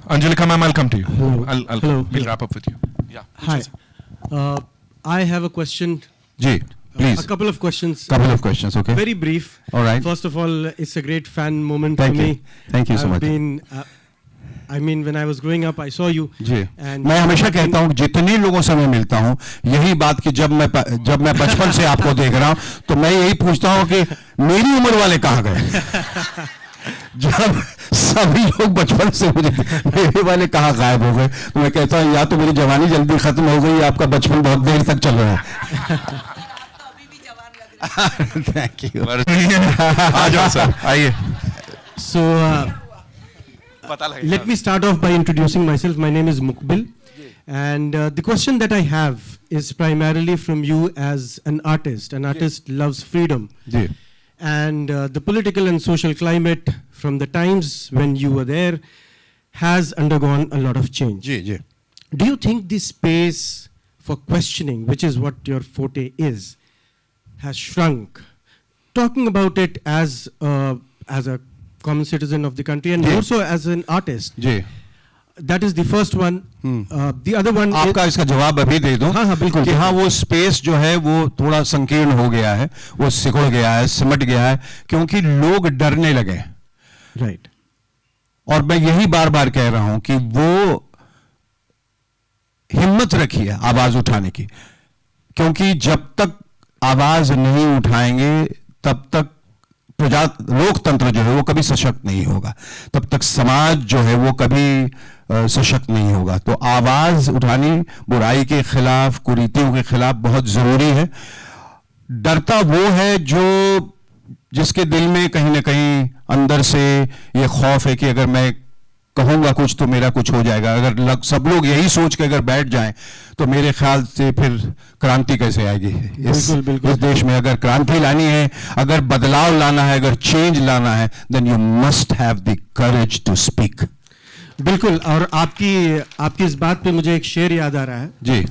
Angelika ma'am, I'll come to you. Hello. We'll wrap up with you. Yeah. Hi. I have a question. Ji, please. A couple of questions. Couple of questions, okay. Very brief. All right. First of all, it's a great fan moment Thank for you. me. Thank you so much. I mean, when I was growing up, I saw you. Ji, And मैं हमेशा कहता हूँ जितने लोगों से मैं मिलता हूँ, यही बात कि जब मैं बचपन से आपको देख रहा हूँ तो मैं यही पूछता हूँ कि मेरी उम्र वाले कहाँ गए। जब सभी लोग बचपन से मुझे मेरे वाले कहाँ गायब हो गए, तो मैं कहता हूँ या तो मेरी जवानी जल्दी खत्म हो गई या आपका बचपन बहुत देर तक चल रहा है। Thank you. आ जाओ सर, आइए। So, let me start off by introducing myself. My name is Mukbil. And the question that I have is primarily from you as an artist. An artist loves freedom. Ji. And the political and social climate from the times when you were there has undergone a lot of change. Ji, ji. Do you think the space for questioning, which is what your forte is, has shrunk? Talking about it as a common citizen of the country and more so as an artist. Ji. That is the first one. The other one. आपका इसका जवाब अभी दे दो। हाँ बिल्कुल। कि हाँ, वो स्पेस जो है वो थोड़ा संकीर्ण हो गया है, वो सिकुड़ गया है, सिमट गया है, क्योंकि लोग डरने लगे। राइट। और मैं यही बार बार कह रहा हूं कि वो हिम्मत रखी है आवाज उठाने की, क्योंकि जब तक आवाज नहीं उठाएंगे तब तक लोकतंत्र जो है वो कभी सशक्त नहीं होगा, तब तक समाज जो है वो कभी सशक्त नहीं होगा। तो आवाज उठानी बुराई के खिलाफ, कुरीतियों के खिलाफ बहुत जरूरी है। डरता वो है जिसके दिल में कहीं ना कहीं अंदर से ये खौफ है कि अगर मैं कहूंगा कुछ तो मेरा कुछ हो जाएगा। अगर सब लोग यही सोच के अगर बैठ जाएं तो मेरे ख्याल से फिर क्रांति कैसे आएगी इस देश में। अगर क्रांति लानी है, अगर बदलाव लाना है, अगर चेंज लाना है, then you must have the courage to speak. बिल्कुल। और आपकी इस बात पे मुझे एक शेर याद आ रहा है जी।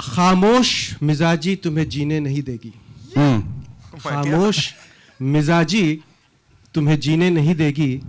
खामोश मिजाजी तुम्हें जीने नहीं देगी, खामोश मिजाजी तुम्हें जीने नहीं देगी,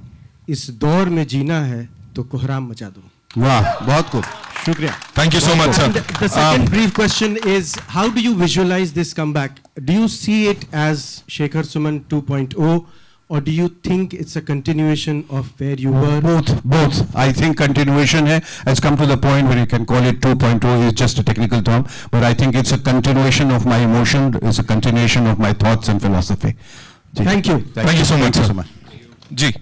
इस दौर में जीना है तो कोहराम मचा दो। वाह, बहुत खूब, शुक्रिया। Thank you so much, sir. The second brief question is, how do you visualize this comeback? Do you see it as Shekhar Suman 2.0, or do you think it's a continuation of where you were? Both. I think continuation has come to the point where you can call it 2.0 is just a technical term, but I think it's a continuation of my emotion, it's a continuation of my thoughts and philosophy. Thank you. Thank you so much, sir. Ji.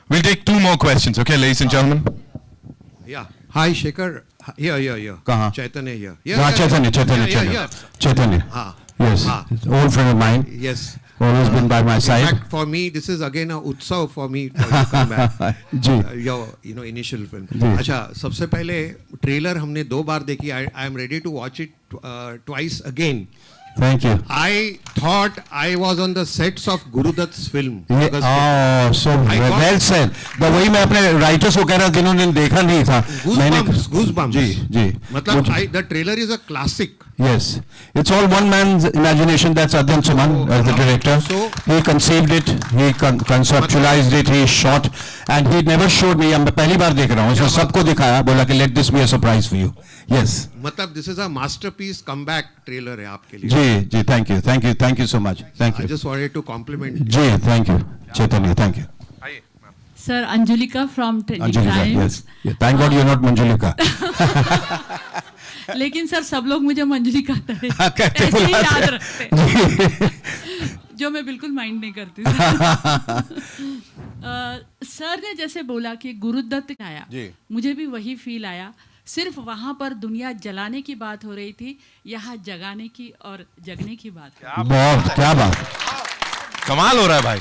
We'll take 2 more questions, okay, ladies and gentlemen. Yeah. Hi, Shekhar. Here. Kahan? Chaitanya here. Chaitanya. Yes. Old friend of mine. Yes. Always been by my side. In fact, for me, this is again a utsav for me to come back. Ji. Your initial film. अच्छा, सबसे पहले trailer हमने 2 बार देखी. I am ready to watch it twice again. Thank you. I thought I was on the sets of Guru Dutt's film. So well said. वही मैं अपने writers को कह रहा था जिन्होंने देखा नहीं था। Goosebumps. जी। मतलब the trailer is a classic. Yes, it's all one man's imagination. That's Adyan Suman as the director. He conceived it, he conceptualized it, he shot, and he never showed me. मैं पहली बार देख रहा हूँ, इसने सबको दिखाया, बोला कि let this be a surprise for you. Yes. मतलब this is a masterpiece comeback trailer है आपके लिए. जी, thank you so much. Thank you. I just wanted to compliment. जी, thank you, Chaitanya, thank you. Sir, Anjulika from Trending Times. Yes. Thank God you're not Manjulika. लेकिन sir सब लोग मुझे मंजली कहते हैं, ऐसे ही याद रखते हैं, जो मैं बिल्कुल माइंड नहीं करती। सर ने जैसे बोला कि गुरुदत्त आया, मुझे भी वही फील आया। सिर्फ वहां पर दुनिया जलाने की बात हो रही थी, यहाँ जगाने की और जगने की बात। क्या बात, कमाल हो रहा है भाई।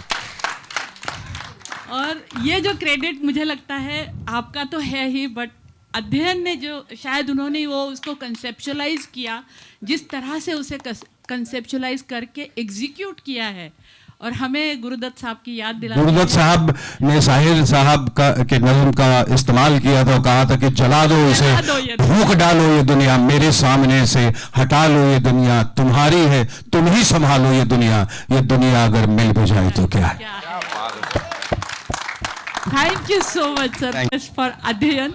और ये जो क्रेडिट मुझे लगता है आपका तो है ही, बट अध्ययन ने जो शायद उन्होंने वो उसको कंसेप्चुअलाइज किया, जिस तरह से उसे कंसेप्चुअलाइज करके एग्जीक्यूट किया है, और हमें गुरुदत्त साहब की याद दिला। गुरुदत्त साहब ने साहिर साहब के नज़्म का इस्तेमाल किया था, कहा था कि जला दो इसे, फूंक डालो ये दुनिया, मेरे सामने से हटा लो ये दुनिया, तुम्हारी है तुम ही संभालो ये दुनिया अगर मिल भी जाए तो क्या है। Thank you so much sir for अध्ययन।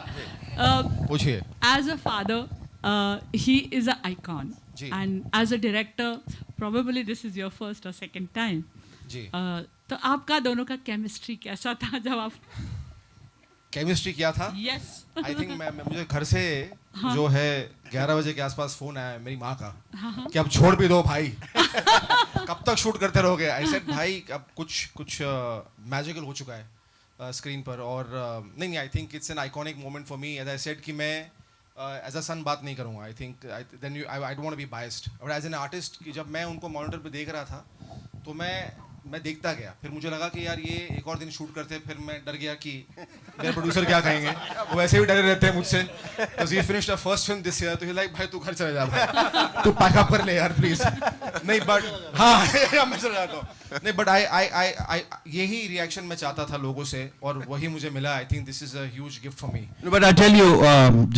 पूछिए। As a father, he is an icon, and as a director, probably this is your first or second time. जी। तो आपका दोनों का केमिस्ट्री कैसा था जब आप? केमिस्ट्री क्या था? Yes. आई थिंक मुझे घर से जो है 11 बजे के आसपास फोन आया मेरी माँ का कि अब छोड़ भी दो भाई, कब तक शूट करते रहोगे। आई सेड भाई अब कुछ मैजिकल हो चुका है स्क्रीन पर, और नहीं I think it's an iconic moment for me. As I said कि मैं एज अ सन बात नहीं करूँगा, I think then I don't want to be biased, और एज एन आर्टिस्ट कि जब मैं उनको मॉनिटर पे देख रहा था तो मैं देखता गया, फिर मुझे लगा कि यार ये एक और दिन शूट करते, फिर मैं डर गया कि मेरे प्रोड्यूसर क्या कहेंगे, वो वैसे भी डरे रहते हैं मुझसे, because he finished the first film this year, तो ही लाइक भाई तू घर चले जा भाई, तू पैक अप कर ले यार प्लीज। नहीं बट हाँ मैं चला जाता हूँ, नहीं बट आई यही रिएक्शन मैं चाहता था लोगों से, और वही मुझे मिला। I think this is a huge gift for me. But I tell you,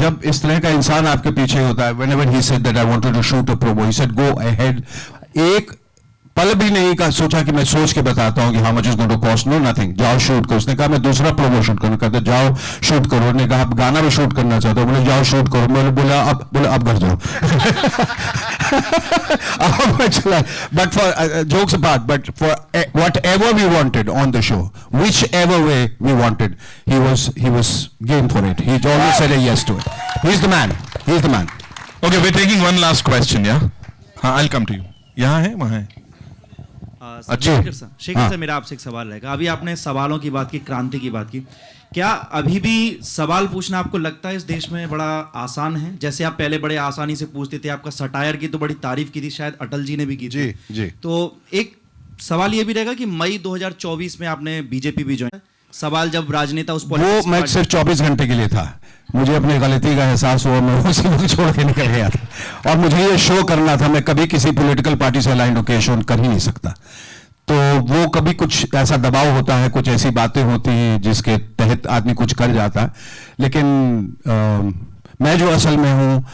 जब इस तरह का इंसान आपके पीछे होता है, whenever he said that I wanted to shoot a promo, he said go ahead, एक पल भी नहीं का सोचा कि मैं सोच के बताता हूँ कि how much is going to cost, no nothing, जाओ शूट करो। उसने कहा मैं दूसरा प्रोमो शूट करूँ, कहते जाओ शूट करो। उसने कहा आप गाना भी शूट करना चाहते हो, बोले जाओ शूट करो। मैंने बोला अब घर जाओ। अब चला, but for jokes apart, but for whatever we wanted on the show, whichever way we wanted, he was game for it. He always said a yes to it. He's the man. He's the man. Okay, we're taking one last question, yeah? हाँ, I'll come to you. यहाँ है, वहाँ है। अच्छे। Shekhar sir, मेरा आपसे एक सवाल रहेगा। अभी आपने सवालों की बात की, क्रांति की बात की, क्या अभी भी सवाल पूछना आपको लगता है इस देश में बड़ा आसान है? जैसे आप पहले बड़े आसानी से पूछते थे, आपका सटायर की तो बड़ी तारीफ की थी, शायद अटल जी ने भी की थी। जी। तो एक सवाल ये भी रहेगा कि मई 2024 में आपने बीजेपी भी ज्वाइन, सवाल जब राजनेता उस वो मैं सिर्फ 24 घंटे के लिए था, मुझे अपनी गलती का एहसास हुआ, मैं उसी को छोड़ के निकल गया था। और मुझे ये शो करना था, मैं कभी किसी पॉलिटिकल पार्टी से अलाइन होकर शो कर ही नहीं सकता। तो वो कभी कुछ ऐसा दबाव होता है, कुछ ऐसी बातें होती हैं जिसके तहत आदमी कुछ कर जाता है। लेकिन मैं जो असल में हूँ,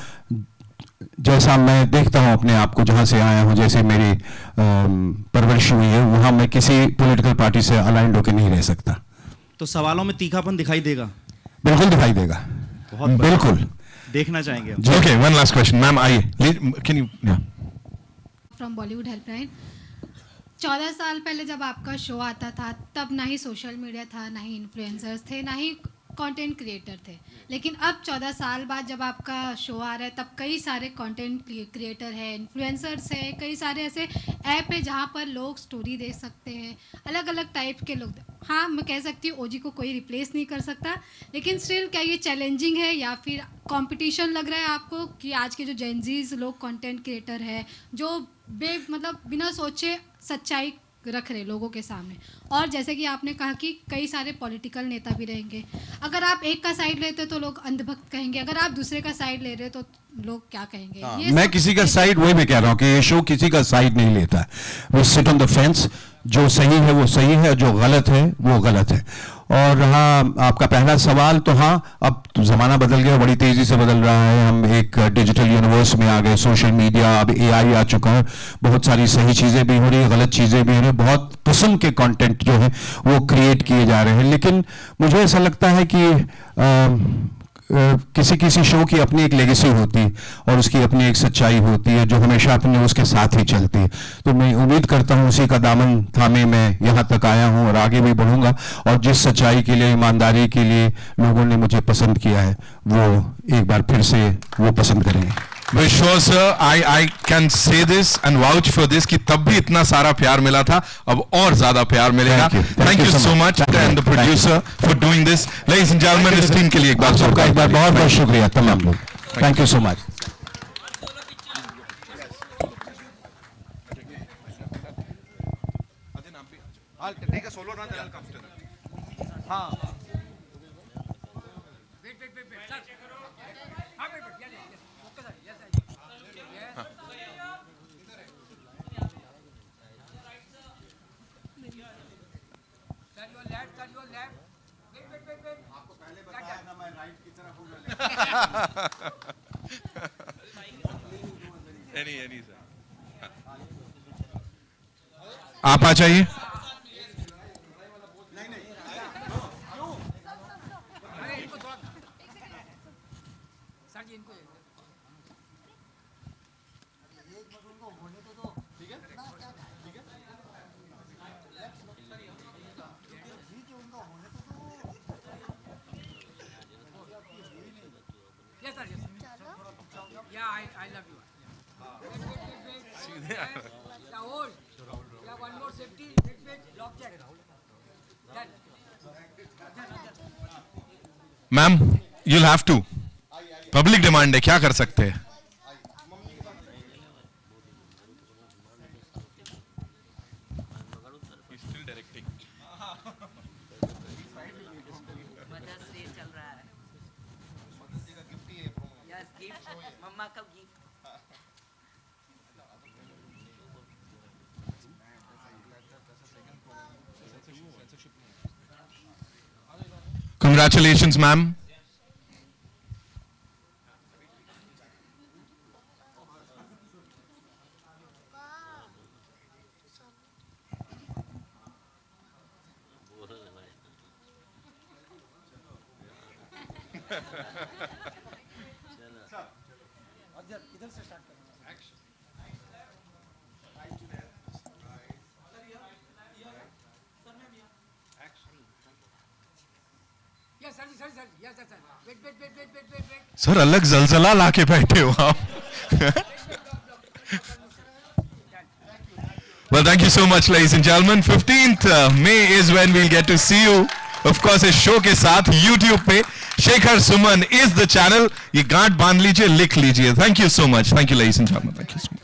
जैसा मैं देखता हूँ अपने आप को, जहाँ से आया हूँ, जैसे मेरी परवरिश हुई है, वहाँ मैं किसी पॉलिटिकल पार्टी से अलाइंड होकर नहीं रह सकता। तो सवालों में तीखापन दिखाई देगा? बिल्कुल दिखाई देगा, बहुत बिल्कुल देखना चाहेंगे। Okay, one last question, ma'am आइए, can you, yeah. From Bollywood helpline. 14 साल पहले जब आपका शो आता था, तब ना ही सोशल मीडिया था, ना ही इन्फ्लुएंसर्स थे, ना ही कंटेंट क्रिएटर थे। लेकिन अब 14 साल बाद जब आपका शो आ रहा है, तब कई सारे कंटेंट क्रिएटर हैं, इन्फ्लुएंसर्स हैं, कई सारे ऐसे ऐप है जहाँ पर लोग स्टोरी देख सकते हैं, अलग अलग टाइप के लोग। हाँ, मैं कह सकती हूँ ओजी को कोई रिप्लेस नहीं कर सकता, लेकिन स्टिल क्या ये चैलेंजिंग है या फिर कंपटीशन लग रहा है आपको कि आज के जो जेनजीज लोग कंटेंट क्रिएटर है, जो मतलब बिना सोचे सच्चाई रख रहे लोगों के सामने, और जैसे कि आपने कहा कि कई सारे पॉलिटिकल नेता भी रहेंगे, अगर आप एक का साइड लेते हो तो लोग अंधभक्त कहेंगे, अगर आप दूसरे का साइड ले रहे हो तो लोग क्या कहेंगे? मैं किसी का साइड, वही मैं कह रहा हूँ कि ये शो किसी का साइड नहीं लेता। वो सिट ऑन द फेंस, जो सही है वो सही है, जो गलत है वो गलत है। और हाँ, आपका पहला सवाल, तो हाँ, अब तो ज़माना बदल गया, बड़ी तेज़ी से बदल रहा है। हम एक डिजिटल यूनिवर्स में आ गए, सोशल मीडिया, अब AI आ चुका है, बहुत सारी सही चीज़ें भी हो रही है, गलत चीज़ें भी हो रही है, बहुत किस्म के कंटेंट जो है वो क्रिएट किए जा रहे हैं। लेकिन मुझे ऐसा लगता है कि किसी शो की अपनी एक लेगेसी होती है और उसकी अपनी एक सच्चाई होती है, जो हमेशा अपने उसके साथ ही चलती है। तो मैं उम्मीद करता हूँ उसी का दामन थामे मैं यहाँ तक आया हूँ और आगे भी बढ़ूंगा, और जिस सच्चाई के लिए, ईमानदारी के लिए लोगों ने मुझे पसंद किया है, वो एक बार फिर से वो पसंद करेंगे। Sure, sir. I can say this and vouch for this कि तब भी इतना सारा प्यार मिला था, अब और ज्यादा प्यार मिलेगा। Thank you so much and the producer for doing this. Ladies and gentlemen, इस टीम के लिए एक बार सबका एक बार बहुत बहुत शुक्रिया तमाम लोग। Thank you so much. आप आ जाइए। Ma'am, you'll have to, public demand है, क्या कर सकते हैं? मम्मा का गिफ्ट। Congratulations, ma'am. सर अलग जलजला लाके बैठे हो आप. Well, thank you so much, ladies and gentlemen. 15th May is when we'll get to see you. Of course, इस शो के साथ YouTube पे Shekhar Suman is the channel. ये गांठ बांध लीजिए, लिख लीजिए. Thank you so much. Thank you, ladies and gentlemen. Thank you so much.